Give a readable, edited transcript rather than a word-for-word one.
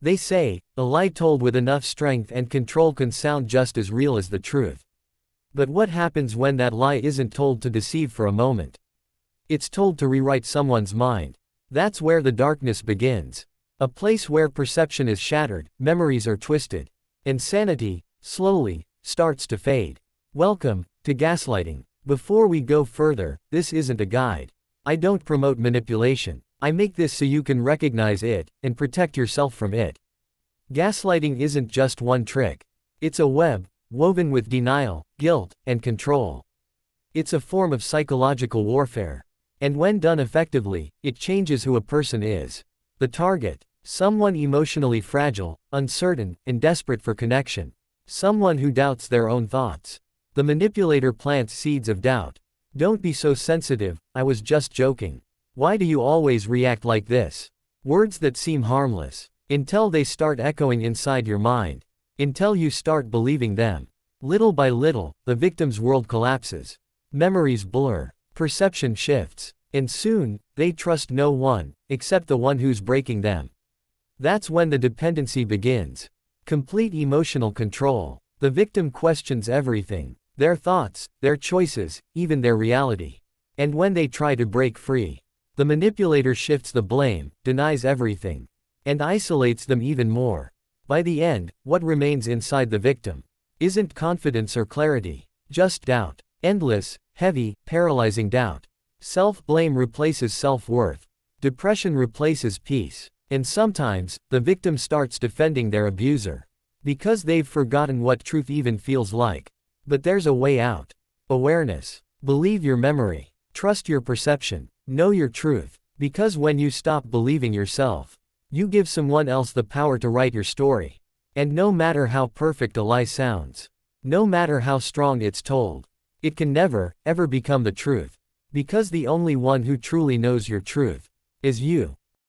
They say, a lie told with enough strength and control can sound just as real as the truth. But what happens when that lie isn't told to deceive for a moment? It's told to rewrite someone's mind. That's where the darkness begins. A place where perception is shattered, memories are twisted, and sanity, slowly, starts to fade. Welcome to gaslighting. Before we go further, this isn't a guide. I don't promote manipulation. I make this so you can recognize it and protect yourself from it. Gaslighting isn't just one trick. It's a web, woven with denial, guilt, and control. It's a form of psychological warfare. And when done effectively, it changes who a person is. The target: someone emotionally fragile, uncertain, and desperate for connection. Someone who doubts their own thoughts. The manipulator plants seeds of doubt. Don't be so sensitive, I was just joking. Why do you always react like this? Words that seem harmless. Until they start echoing inside your mind. Until you start believing them. Little by little, the victim's world collapses. Memories blur. Perception shifts. And soon, they trust no one, except the one who's breaking them. That's when the dependency begins. Complete emotional control. The victim questions everything. Their thoughts, their choices, even their reality. And when they try to break free, the manipulator shifts the blame, denies everything, and isolates them even more. By the end, what remains inside the victim isn't confidence or clarity, just doubt. Endless, heavy, paralyzing doubt. Self-blame replaces self-worth. Depression replaces peace. And sometimes, the victim starts defending their abuser. Because they've forgotten what truth even feels like. But there's a way out. Awareness. Believe your memory. Trust your perception. Know your truth. Because when you stop believing yourself, you give someone else the power to write your story. And no matter how perfect a lie sounds, no matter how strong it's told, it can never, ever become the truth. Because the only one who truly knows your truth is you.